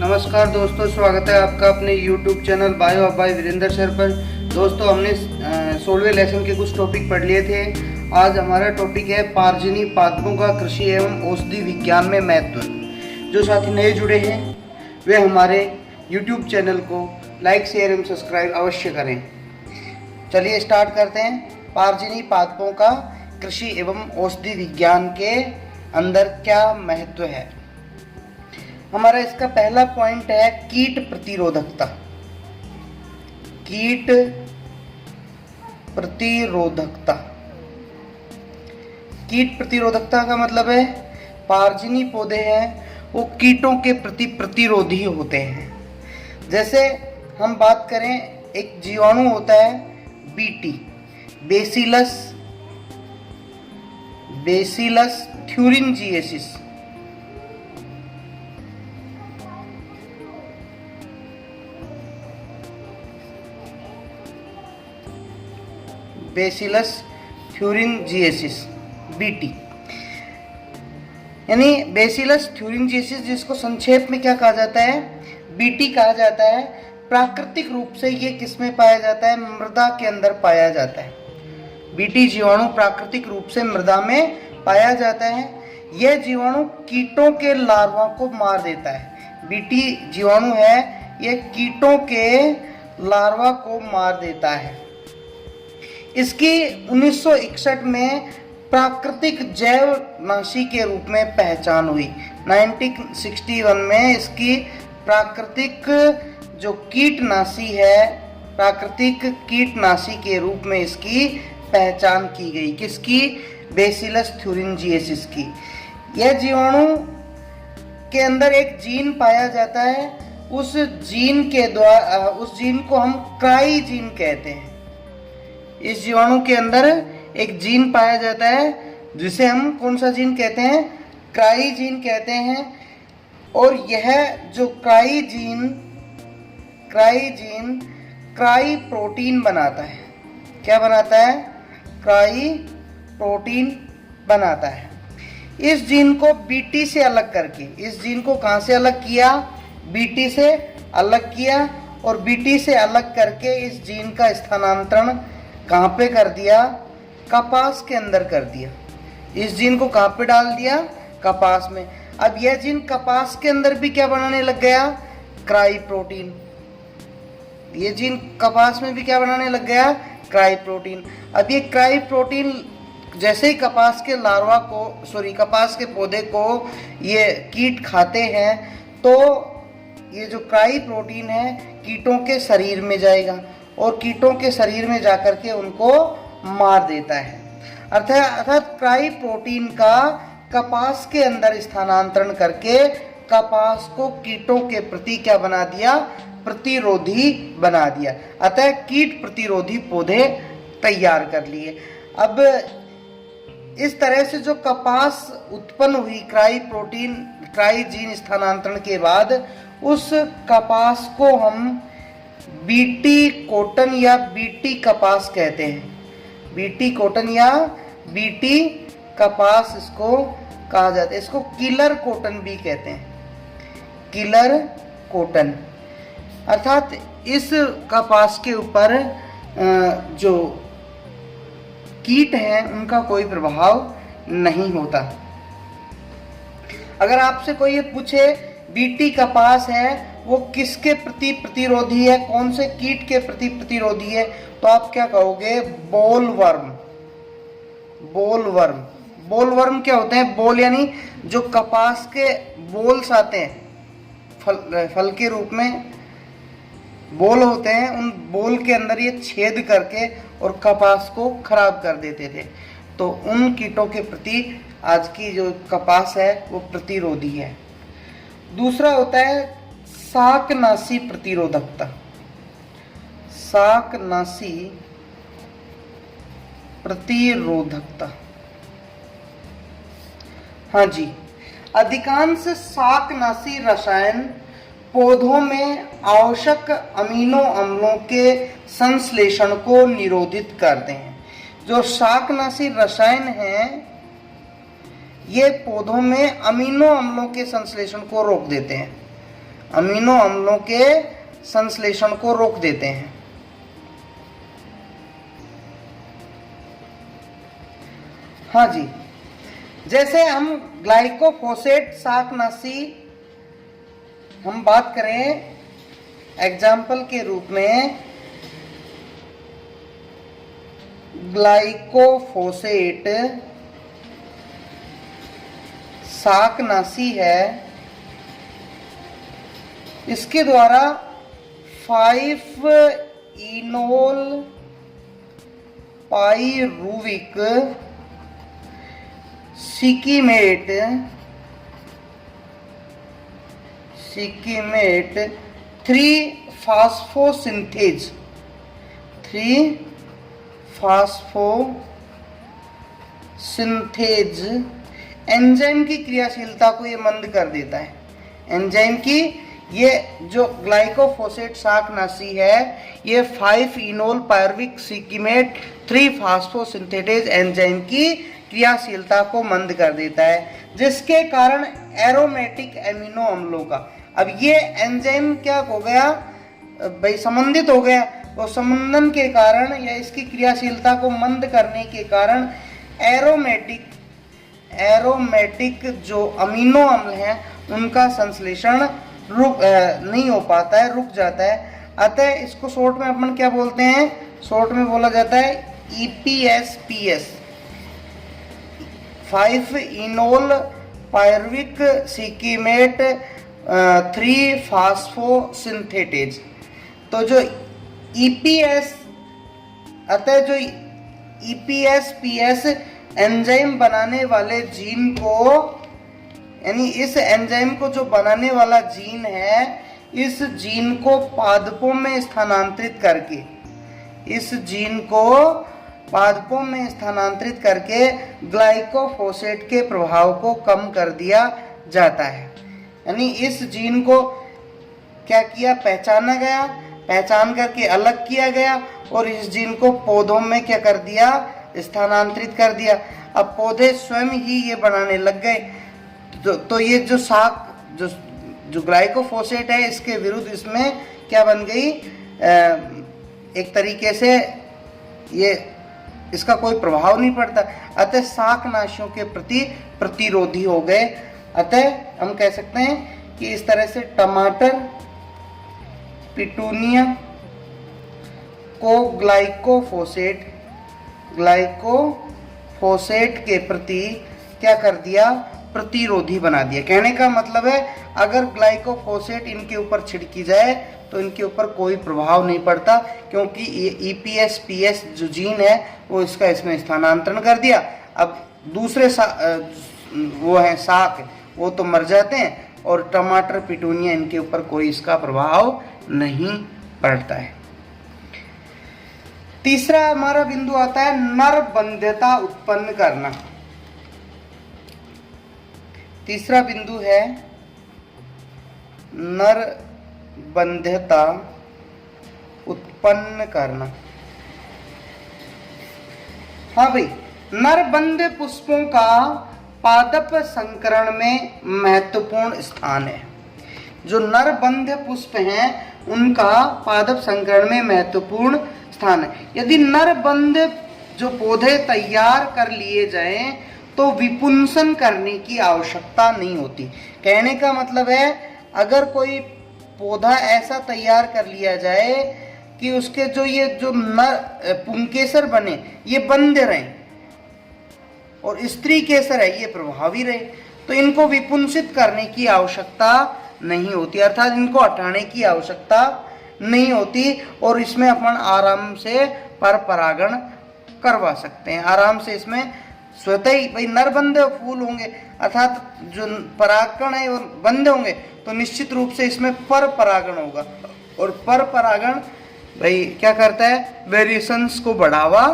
नमस्कार दोस्तों, स्वागत है आपका अपने YouTube channel bio of by Virendra sir पर। दोस्तों, हमने 16वें लेसन के कुछ टॉपिक पढ़ लिए थे। आज हमारा टॉपिक है पारजीनी पादपों का कृषि एवं औषधि विज्ञान में महत्व। जो साथी नए जुड़े हैं वे हमारे YouTube चैनल को लाइक शेयर एवं सब्सक्राइब अवश्य करें। चलिए स्टार्ट करते हैं। पारजीनी पादपों का कृषि एवं औषधि विज्ञान के अंदर क्या महत्व है। हमारा इसका पहला पॉइंट है कीट प्रतिरोधकता। कीट प्रतिरोधकता। कीट प्रतिरोधकता का मतलब है पारजीनी पौधे हैं वो कीटों के प्रति प्रतिरोधी होते हैं। जैसे हम बात करें, एक जीवाणु होता है बीटी, बेसिलस थ्यूरिंजिएसिस। बेसिलस थ्यूरिंजिएसिस बीटी, यानी बेसिलस थ्यूरिंजिएसिस, जिसको संक्षेप में क्या कहा जाता है, बीटी कहा जाता है। प्राकृतिक रूप से ये किसमें पाया जाता है, मृदा के अंदर पाया जाता है। बीटी जीवाणु प्राकृतिक रूप से मृदा में पाया जाता है। यह जीवाणु कीटों के लार्वा को मार देता है। बीटी जीवाणु है, यह कीटों के लार्वा को मार देता है। इसकी 1961 में प्राकृतिक जैवनाशी के रूप में पहचान हुई। 1961 में इसकी प्राकृतिक जो कीटनाशी है, प्राकृतिक कीटनाशी के रूप में इसकी पहचान की गई। किसकी? बेसिलस थ्यूरिंजिएसिस की। यह जीवाणु के अंदर एक जीन पाया जाता है। उस जीन के द्वारा, उस जीन को हम क्राई जीन कहते हैं। इस जीवाणु के अंदर एक जीन पाया जाता है जिसे हम कौन सा जीन कहते हैं, क्राई जीन कहते हैं। और यह जो क्राई जीन क्राई प्रोटीन बनाता है। क्या बनाता है? क्राई प्रोटीन बनाता है। इस जीन को बीटी से अलग करके, इस जीन को कहाँ से अलग किया, बीटी से अलग किया। और बीटी से अलग करके इस जीन का स्थानांतरण कहाँ पे कर दिया, कपास के अंदर कर दिया। इस जीन को कहाँ पे डाल दिया, कपास में। अब यह जीन कपास के अंदर भी क्या बनाने लग गया, क्राई प्रोटीन। ये जीन कपास में भी क्या बनाने लग गया, क्राई प्रोटीन। अब ये क्राई प्रोटीन जैसे ही कपास के लार्वा को, कपास के पौधे को ये कीट खाते हैं, तो ये जो क्राई प्रोटीन है कीटों के शरीर में जाएगा और कीटों के शरीर में जाकर के उनको मार देता है। अर्थात क्राई प्रोटीन का कपास के अंदर स्थानांतरण करके कपास को कीटों के प्रति क्या बना दिया, प्रतिरोधी बना दिया। अतः कीट प्रतिरोधी पौधे तैयार कर लिए। अब इस तरह से जो कपास उत्पन्न हुई क्राई जीन स्थानांतरण के बाद, उस कपास को हम बीटी कॉटन या बीटी कपास कहते हैं। बीटी कॉटन या बीटी कपास इसको कहा जाता है। इसको किलर कॉटन भी कहते हैं, किलर कॉटन। अर्थात इस कपास के ऊपर जो कीट हैं उनका कोई प्रभाव नहीं होता। अगर आपसे कोई ये पूछे बीटी कपास है वो किसके प्रति प्रतिरोधी है, कौन से कीट के प्रति प्रतिरोधी है, तो आप क्या कहोगे, बोलवर्म। बोलवर्म क्या होते हैं, बोल यानी जो कपास के बोल्स आते हैं, फल के रूप में बोल होते हैं, उन बोल के अंदर ये छेद करके और कपास को खराब कर देते थे। तो उन कीटों के प्रति आज की जो कपास है वो प्रतिरोधी है। दूसरा होता है शाकनाशी प्रतिरोधकता। शाकनाशी प्रतिरोधकता, हाँ जी, अधिकांश शाकनाशी रसायन पौधों में आवश्यक अमीनो अम्लों के संश्लेषण को निरोधित करते हैं। जो शाकनाशी रसायन हैं ये पौधों में अमीनो अम्लों के संश्लेषण को रोक देते हैं। अमीनो अम्लों के संश्लेषण को रोक देते हैं। हाँ जी, जैसे हम ग्लाइकोफोसेट शाकनाशी हम बात करें एग्जाम्पल के रूप में, ग्लाइकोफोसेट शाकनाशी है, इसके द्वारा 5-इनोल पाइरुविक सिकिमेट 3-फास्फोसिंथेज एंजाइम की क्रियाशीलता को ये मंद कर देता है। एंजाइम की, ये जो ग्लाइकोफोसेट शाकनाशी है ये 5-इनोल पाइरुविक सिकिमेट 3-फास्फोसिंथेटेज एंजाइम की क्रियाशीलता को मंद कर देता है, जिसके कारण एरोमेटिक एमिनो अम्लों का, अब ये एंजाइम क्या हो गया भाई, संबंधित हो गया, और संबंधन के कारण या इसकी क्रियाशीलता को मंद करने के कारण एरोमेटिक जो अमीनो अम्ल हैं उनका संश्लेषण नहीं हो पाता है, रुक जाता है। अतः इसको शॉर्ट में अपन क्या बोलते हैं, शॉर्ट में बोला जाता है EPSPS, 5-इनोल पाइरुविक सिकिमेट 3-फास्फोसिंथेटेज। तो जो EPSPS एंजाइम बनाने वाले जीन को, यानी इस एंजाइम को जो बनाने वाला जीन है, इस जीन को पादपों में स्थानांतरित करके ग्लाइकोफोसेट के प्रभाव को कम कर दिया जाता है। यानी इस जीन को क्या किया, पहचाना गया, पहचान करके अलग किया गया, और इस जीन को पौधों में क्या कर दिया, स्थानांतरित कर दिया। अब पौधे स्वयं ही ये बनाने लग गए। तो ये जो जो ग्लाइकोफोसेट है, इसके विरुद्ध इसमें क्या बन गई, एक तरीके से ये इसका कोई प्रभाव नहीं पड़ता, अतः शाकनाशियों के प्रति प्रतिरोधी हो गए। अतः हम कह सकते हैं कि इस तरह से टमाटर, पिटूनिया को ग्लाइकोफोसेट के प्रति क्या कर दिया, प्रतिरोधी बना दिया। कहने का मतलब है अगर ग्लाइकोफोसेट इनके ऊपर छिड़की जाए तो इनके ऊपर कोई प्रभाव नहीं पड़ता, क्योंकि ये EPSPS जो जीन है वो इसमें स्थानांतरण कर दिया। अब दूसरे वो हैं शाक, वो तो मर जाते हैं, और टमाटर, पिटूनिया, इनके ऊपर कोई इसका प्रभाव नहीं पड़ता है। तीसरा हमारा बिंदु आता है नरबंध्यता उत्पन्न करना। तीसरा बिंदु है नरबंध्यता उत्पन्न करना। हाँ भाई, नरबंध्य पुष्पों का पादप संकरण में महत्वपूर्ण स्थान है। जो नरबंध्य पुष्प हैं उनका पादप संकरण में महत्वपूर्ण स्थान है। यदि नरबंध्य जो पौधे तैयार कर लिए जाएं तो विपुंसन करने की आवश्यकता नहीं होती। कहने का मतलब है अगर कोई पौधा ऐसा तैयार कर लिया जाए कि उसके जो पुंकेसर बने ये बंद रहें और स्त्री केसर है ये प्रभावी रहे, तो इनको विपुंसित करने की आवश्यकता नहीं होती, अर्थात इनको हटाने की आवश्यकता नहीं होती, और इसमें अपन आराम से पर परागण करवा सकते हैं। आराम से इसमें स्वतः ही भाई नरबंध फूल होंगे, अर्थात जो परागण है वो बंद होंगे, तो निश्चित रूप से इसमें पर परागण होगा, और पर परागण भाई क्या करता है, वेरिएशंस को बढ़ावा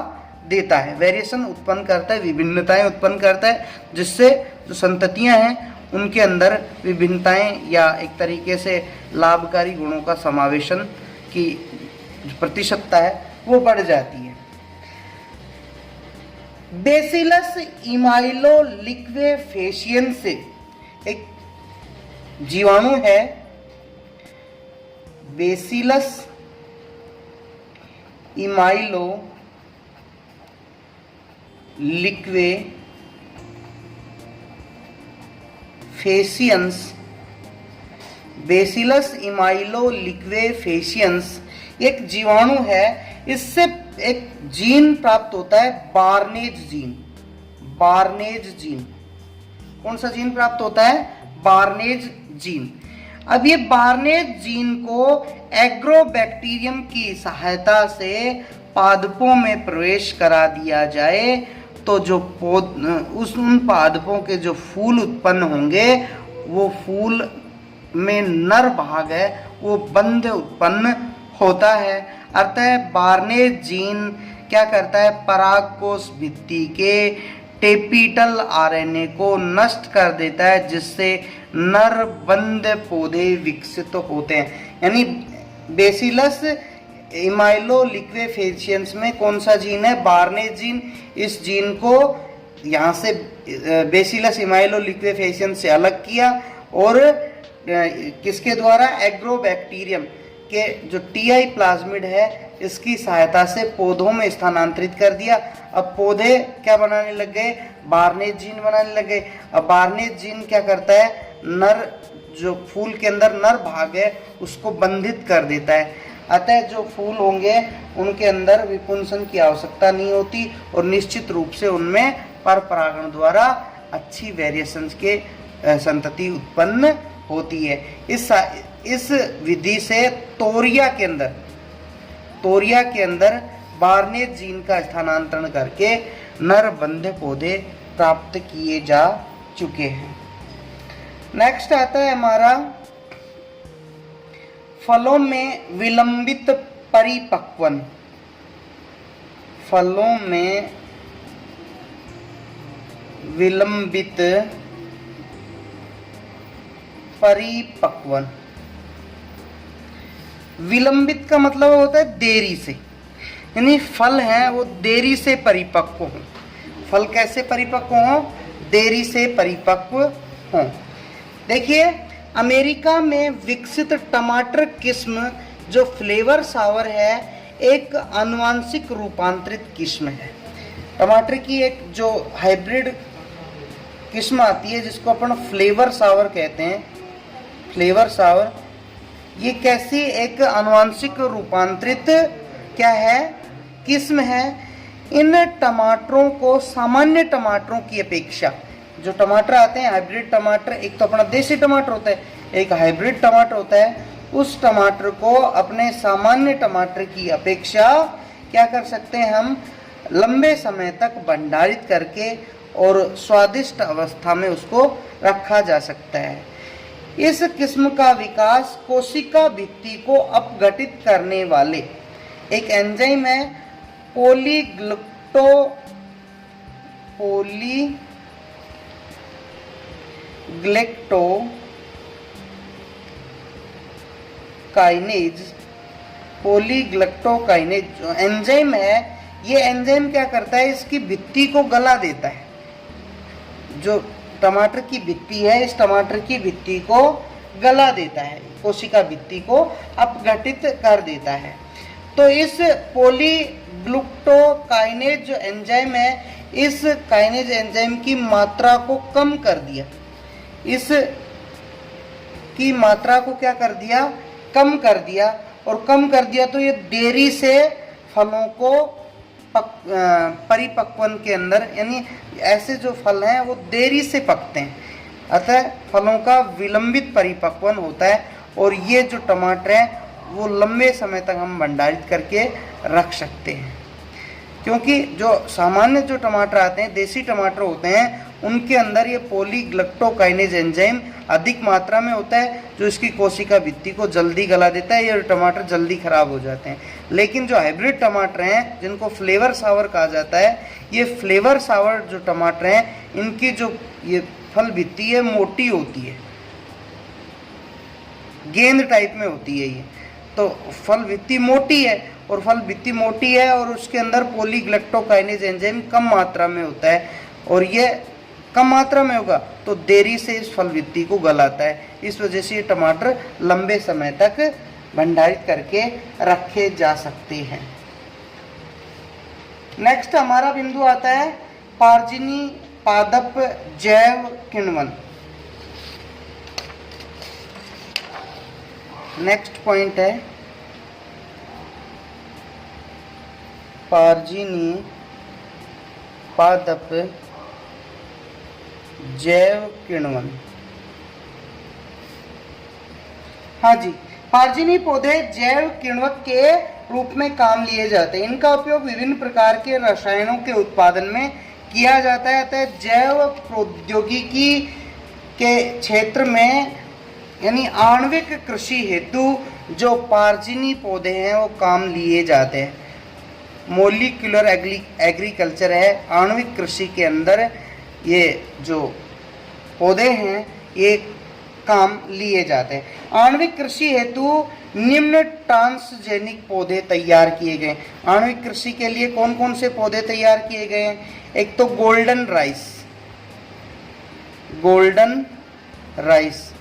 देता है, वेरिएशन उत्पन्न करता है, विभिन्नताएं उत्पन्न करता है, जिससे जो संततियां हैं उनके अंदर विभिन्नताएं या एक तरीके से लाभकारी गुणों का समावेशन की प्रतिशतता है वो बढ़ जाती है। बेसिलस इमाइलोलिक्वेफेशियन से एक जीवाणु है बेसिलस इमाइलो लिक्वे फेशियंस, बेसिलस इमाइलो लिक्वे फेशियंस एक जीवाणु है, इससे एक जीन प्राप्त होता है, बार्नेज जीन। बार्नेज जीन, कौन सा जीन प्राप्त होता है? बार्नेज जीन। अब ये बार्नेज जीन को एग्रोबैक्टीरियम की सहायता से पादपों में प्रवेश करा दिया जाए तो जो उन पादपों के जो फूल उत्पन्न होंगे वो फूल में नर भाग है वो बंध उत्पन्न होता है। अतः बार्नेज जीन क्या करता है? परागकोश भित्ति के टेपिटल आरएनए को नष्ट कर देता है, जिससे नर बंध पौधे विकसित होते हैं। यानी बेसिलस इमाइलो लिक्वे फेशियंस में कौन सा जीन है? बार्नेज जीन। इस जीन को यहाँ से बेसिलस इमाइलो लिक्वे फेशियंस से अलग किया और किसके द्वारा? एग्रोबैक्टीरियम के जो टीआई प्लाज्मिड है इसकी सहायता से पौधों में स्थानांतरित कर दिया। अब पौधे क्या बनाने लग गए? बार्नेज जीन बनाने लग गए। अब बार्नेज जीन क्या करता है? नर जो फूल के अंदर नर भाग है उसको बंधित कर देता है। अतः जो फूल होंगे उनके अंदर विपुंसन की आवश्यकता नहीं होती और निश्चित रूप से उनमें पर परागण द्वारा अच्छी वेरिएशंस के संतति उत्पन्न होती है। इस विधि से तोरिया के अंदर बार्नेज जीन का स्थानांतरण करके नर बंधे पौधे प्राप्त किए जा चुके हैं। नेक्स्ट आता है हमारा फलों में विलंबित परिपक्वन। फलों में विलंबित परिपक्वन। विलंबित का मतलब होता है देरी से, यानी फल हैं वो देरी से परिपक्व हों। फल कैसे परिपक्व हों? देरी से परिपक्व हों। देखिए अमेरिका में विकसित टमाटर किस्म जो फ्लेवर सावर है एक आनुवांशिक रूपांतरित किस्म है। टमाटर की एक जो हाइब्रिड किस्म आती है जिसको अपन फ्लेवर सावर कहते हैं, फ्लेवर सावर, ये कैसी एक आनुवांशिक रूपांतरित क्या है? किस्म है। इन टमाटरों को सामान्य टमाटरों की अपेक्षा, जो टमाटर आते हैं हाइब्रिड टमाटर, एक तो अपना देसी टमाटर होता है, एक हाइब्रिड टमाटर होता है, उस टमाटर को अपने सामान्य टमाटर की अपेक्षा क्या कर सकते हैं? हम लंबे समय तक भंडारित करके और स्वादिष्ट अवस्था में उसको रखा जा सकता है। इस किस्म का विकास कोशिका भित्ति को अपघटित करने वाले एक एंजाइम है पॉलीग्लैक्टोकाइनेज जो एंजाइम है, ये एंजाइम क्या करता है? इसकी भित्ति को गला देता है। जो टमाटर की भित्ति है इस टमाटर की भित्ति को गला देता है, कोशिका भित्ति को अपघटित कर देता है। तो इस पॉलीग्लुक्टोकाइनेज जो एंजाइम है, इस काइनेज एंजाइम की मात्रा को कम कर दिया। इस की मात्रा को क्या कर दिया? कम कर दिया। और कम कर दिया तो ये देरी से फलों को परिपक्वन के अंदर, यानी ऐसे जो फल हैं वो देरी से पकते हैं, अतः फलों का विलंबित परिपक्वन होता है। और ये जो टमाटर हैं वो लंबे समय तक हम भंडारित करके रख सकते हैं, क्योंकि जो सामान्य जो टमाटर आते हैं, देसी टमाटर होते हैं, उनके अंदर ये पॉलीग्लैक्टोकाइनेज एंजाइम अधिक मात्रा में होता है जो इसकी कोशिका भित्ति को जल्दी गला देता है। ये टमाटर जल्दी खराब हो जाते हैं। लेकिन जो हाइब्रिड टमाटर हैं जिनको फ्लेवर सावर कहा जाता है, ये फ्लेवर सावर जो टमाटर हैं इनकी जो ये फल भित्ति है मोटी होती है, गेंद टाइप में होती है ये। तो फल भित्ति मोटी है और फल भित्ति मोटी है और उसके अंदर पॉलीग्लैक्टोकाइनेज एंजाइम कम मात्रा में होता है और ये कम मात्रा में होगा तो देरी से इस फल भित्ति को गलाता है। इस वजह से ये टमाटर लंबे समय तक भंडारित करके रखे जा सकते हैं। नेक्स्ट हमारा बिंदु आता है पारजीनी पादप जैव किण्वन। नेक्स्ट पॉइंट है पारजीनी पादप जैव किण्वन। हाँ जी, पारजीनी पौधे जैव किण्वक के रूप में काम लिए जाते हैं। इनका उपयोग विभिन्न प्रकार के रसायनों के उत्पादन में किया जाता है। अतः जैव प्रौद्योगिकी के क्षेत्र में यानी आणविक कृषि हेतु जो पारजीनी पौधे हैं वो काम लिए जाते हैं। मोलिकुलर एग्रीकल्चर है, आणविक कृषि के अंदर ये जो पौधे हैं ये काम लिए जाते हैं। आणविक कृषि हेतु निम्न ट्रांसजेनिक पौधे तैयार किए गए। आणविक कृषि के लिए कौन कौन से पौधे तैयार किए गए हैं? एक तो गोल्डन राइस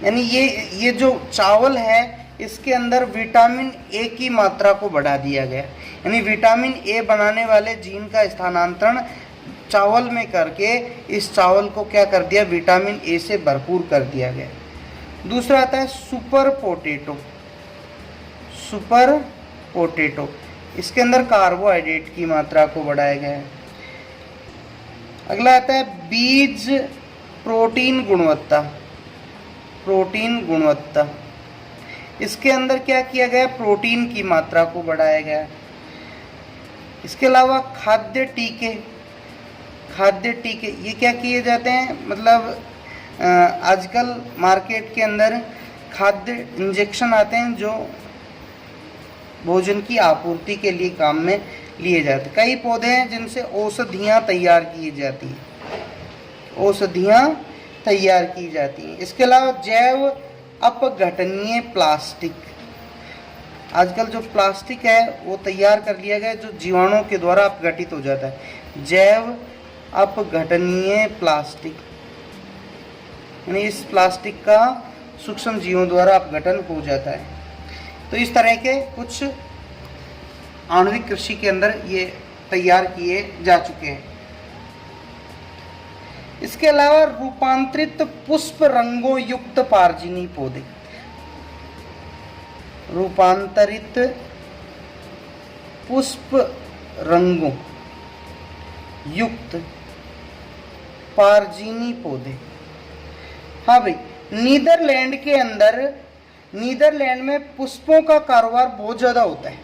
यानी ये जो चावल है इसके अंदर विटामिन ए की मात्रा को बढ़ा दिया गया। यानी विटामिन ए बनाने वाले जीन का स्थानांतरण चावल में करके इस चावल को क्या कर दिया, विटामिन ए से भरपूर कर दिया गया। दूसरा आता है सुपर पोटैटो, इसके अंदर कार्बोहाइड्रेट की मात्रा को बढ़ाया गया है। अगला आता है बीज प्रोटीन गुणवत्ता, इसके अंदर क्या किया गया, प्रोटीन की मात्रा को बढ़ाया गया है। इसके अलावा खाद्य टीके ये क्या किए जाते हैं, मतलब आजकल मार्केट के अंदर खाद्य इंजेक्शन आते हैं जो भोजन की आपूर्ति के लिए काम में लिए जाते हैं। कई पौधे हैं जिनसे औषधियाँ तैयार की जाती हैं। इसके अलावा जैव अपघटनीय प्लास्टिक, आजकल जो प्लास्टिक है वो तैयार कर लिया गया जो जीवाणुओं के द्वारा अपघटित हो जाता है। जैव अपघटनीय प्लास्टिक यानी इस प्लास्टिक का सूक्ष्म जीवों द्वारा अपघटन हो जाता है। तो इस तरह के कुछ आणविक कृषि के अंदर ये तैयार किए जा चुके हैं। इसके अलावा रूपांतरित पुष्प रंगों युक्त पारजीनी पौधे, रूपांतरित पुष्प रंगों युक्त पारजीनी पौधे। हाँ भाई, नीदरलैंड में पुष्पों का कारोबार बहुत ज्यादा होता है।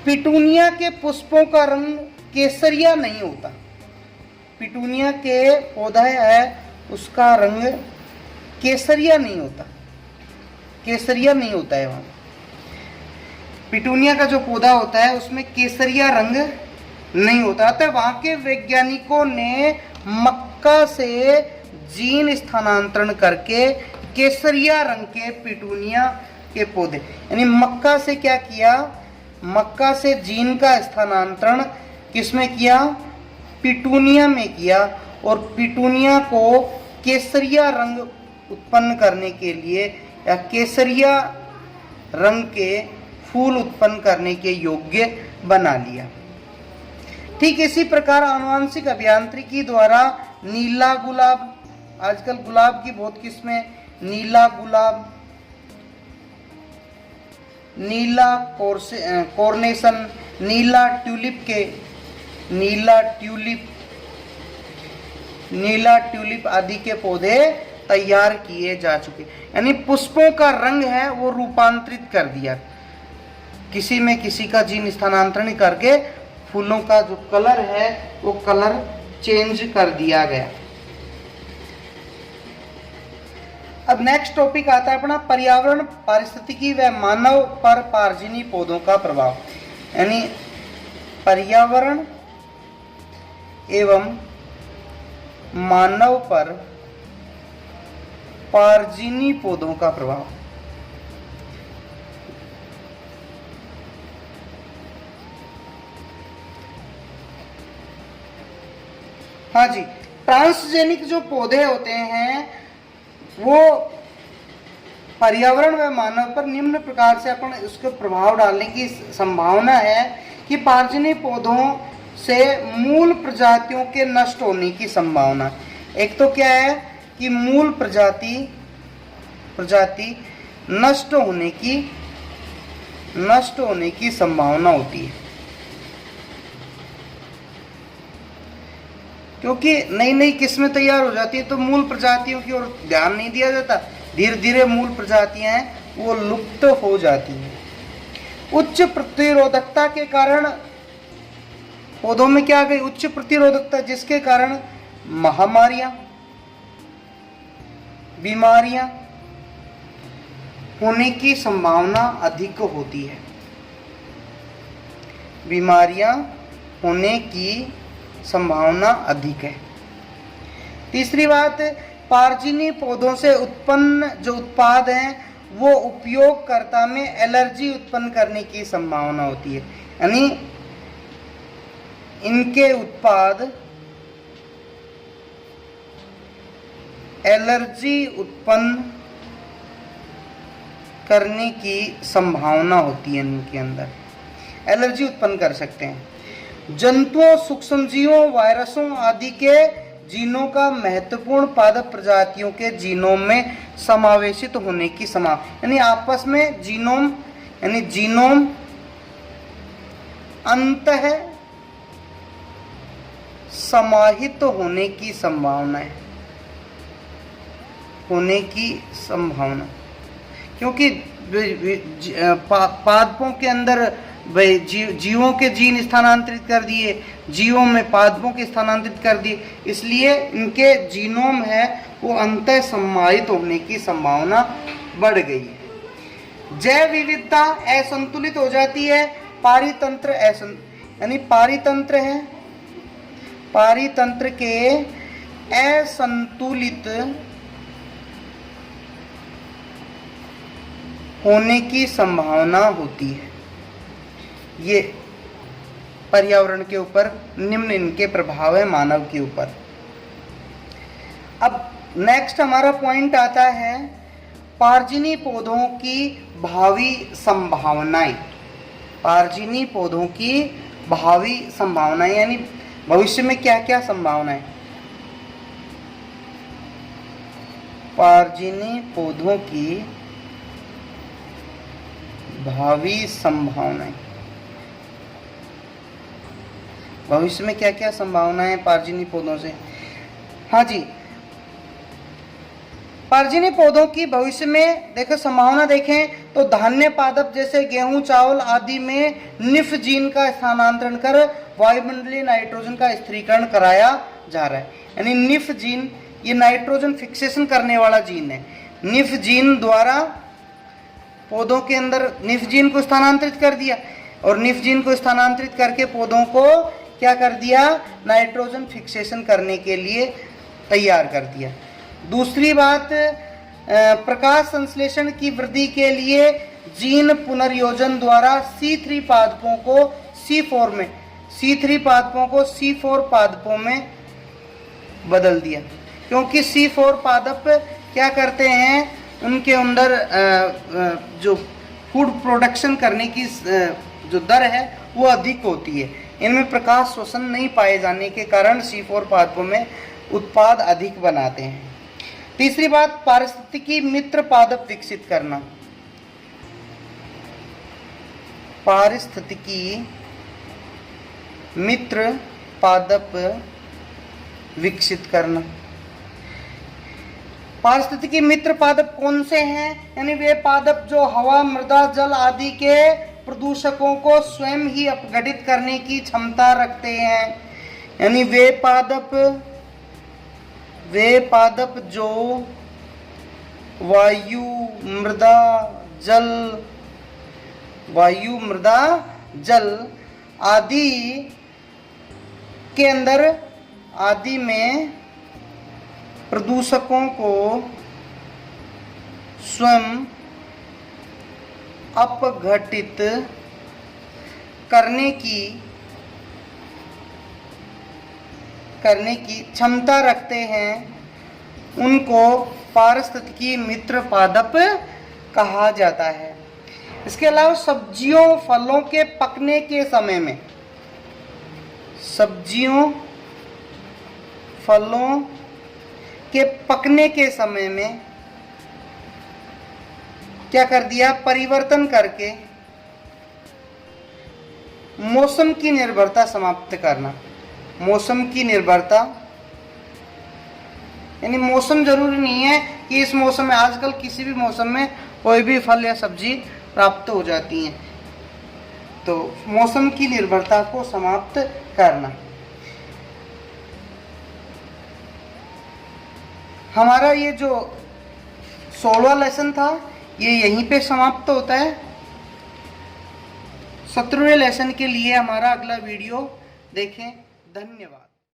पिटूनिया के पुष्पों का रंग केसरिया नहीं होता। पिटूनिया के पौधा है उसका रंग केसरिया नहीं होता है। वहाँ पिटूनिया का जो पौधा होता है उसमें केसरिया रंग नहीं होता। अतः वहाँ के वैज्ञानिकों ने मक्का से जीन स्थानांतरण करके केसरिया रंग के पिटूनिया के पौधे यानी मक्का से क्या किया, मक्का से जीन का स्थानांतरण किसमें किया, पिटूनिया में किया। और पिटूनिया को केसरिया रंग उत्पन्न करने के लिए या केसरिया रंग के फूल उत्पन्न करने के योग्य बना लिया। ठीक इसी प्रकार आनुवांशिक अभियांत्रिकी द्वारा नीला गुलाब, आजकल गुलाब की बहुत किस्में, नीला गुलाब, नीला कॉर्नेशन, नीला ट्यूलिप आदि के पौधे तैयार किए जा चुके। यानी पुष्पों का रंग है वो रूपांतरित कर दिया, किसी में किसी का जीन स्थानांतरण करके फूलों का जो कलर है वो कलर चेंज कर दिया गया। अब नेक्स्ट टॉपिक आता है अपना पर्यावरण, पारिस्थितिकी व मानव पर पारजीनी पौधों का प्रभाव। यानी पर्यावरण एवं मानव पर पारजीनी पौधों का प्रभाव। हाँ जी, ट्रांसजेनिक जो पौधे होते हैं वो पर्यावरण व मानव पर निम्न प्रकार से अपन उसके प्रभाव डालने की संभावना है कि पार्जन्य पौधों से मूल प्रजातियों के नष्ट होने की संभावना। एक तो क्या है कि मूल प्रजाति नष्ट होने की संभावना होती है, क्योंकि नई नई किस्में तैयार हो जाती है तो मूल प्रजातियों की ओर ध्यान नहीं दिया जाता, धीरे धीरे मूल प्रजातियां हैं वो लुप्त हो जाती हैं। उच्च प्रतिरोधकता के कारण पौधों में क्या आ गई, उच्च प्रतिरोधकता, जिसके कारण महामारियां, बीमारियां होने की संभावना अधिक होती है। बीमारियां होने की संभावना अधिक है। तीसरी बात, पार्जिनी पौधों से उत्पन्न जो उत्पाद हैं वो उपयोगकर्ता में एलर्जी उत्पन्न करने की संभावना होती है, यानी इनके उत्पाद एलर्जी उत्पन्न करने की संभावना होती है, इनके अंदर एलर्जी उत्पन्न कर सकते हैं। जंतुओं, सूक्ष्मजीवों, वायरसों आदि के जीनों का महत्वपूर्ण पादप प्रजातियों के जीनोम में समावेशित होने की संभावना, यानी आपस में जीनोम यानी जीनोम अंतः समाहित होने की संभावना है, क्योंकि पादपों के अंदर जीवों के जीन स्थानांतरित कर दिए, जीवों में पादपों के स्थानांतरित कर दिए, इसलिए इनके जीनोम है वो अंतः समाहित होने की संभावना बढ़ गई है। जैव विविधता असंतुलित हो जाती है, पारितंत्र यानी पारितंत्र के असंतुलित होने की संभावना होती है। ये पर्यावरण के ऊपर निम्न इनके प्रभाव है मानव के ऊपर। अब नेक्स्ट हमारा पॉइंट आता है पार्जिनी पौधों की भावी संभावनाएं। पार्जिनी पौधों की भावी संभावनाएं यानी भविष्य में क्या क्या संभावनाएं। पार्जिनी पौधों की भावी संभावनाएं, भविष्य में क्या क्या संभावनाएं पार्जिनी पौधों से। हाँ जी, पार्जिनी पौधों की भविष्य में देखो संभावना देखें तो धान्य पादप जैसे गेहूं, चावल आदि में निफ जीन का स्थानांतरण कर वायुमंडलीय नाइट्रोजन का स्थिरीकरण कराया जा रहा है। यानी निफ जीन ये नाइट्रोजन फिक्सेशन करने वाला जीन है। निफ जीन द्वारा पौधों के अंदर निफ जीन को स्थानांतरित कर दिया और निफ जीन को स्थानांतरित करके पौधों को क्या कर दिया, नाइट्रोजन फिक्सेशन करने के लिए तैयार कर दिया। दूसरी बात, प्रकाश संश्लेषण की वृद्धि के लिए जीन पुनर्योजन द्वारा C3 पादपों को C4 पादपों में बदल दिया, क्योंकि C4 पादप क्या करते हैं, उनके अंदर जो फूड प्रोडक्शन करने की जो दर है वो अधिक होती है। इनमें प्रकाश शोषण नहीं पाए जाने के कारण C4 पादपों में उत्पाद अधिक बनाते हैं। तीसरी बात, पारिस्थितिकी मित्र पादप विकसित करना। पारिस्थितिकी मित्र पादप विकसित करना। पारिस्थितिकी मित्र पादप कौन से हैं, यानी वे पादप जो हवा, मृदा, जल आदि के प्रदूषकों को स्वयं ही अपघटित करने की क्षमता रखते हैं। यानी वे पादप जो वायु, मृदा, जल आदि के अंदर आदि में प्रदूषकों को स्वयं अपघटित करने की क्षमता रखते हैं, उनको पारिस्थितिकी मित्र पादप कहा जाता है। इसके अलावा सब्जियों फलों के पकने के समय में, सब्जियों फलों के पकने के समय में क्या कर दिया, परिवर्तन करके मौसम की निर्भरता समाप्त करना। मौसम की निर्भरता यानी मौसम जरूरी नहीं है कि इस मौसम में, आजकल किसी भी मौसम में कोई भी फल या सब्जी प्राप्त हो जाती हैं। तो मौसम की निर्भरता को समाप्त करना। हमारा ये जो 16वां लेसन था ये यहीं पे समाप्त होता है। 17वें लेसन के लिए हमारा अगला वीडियो देखें। धन्यवाद।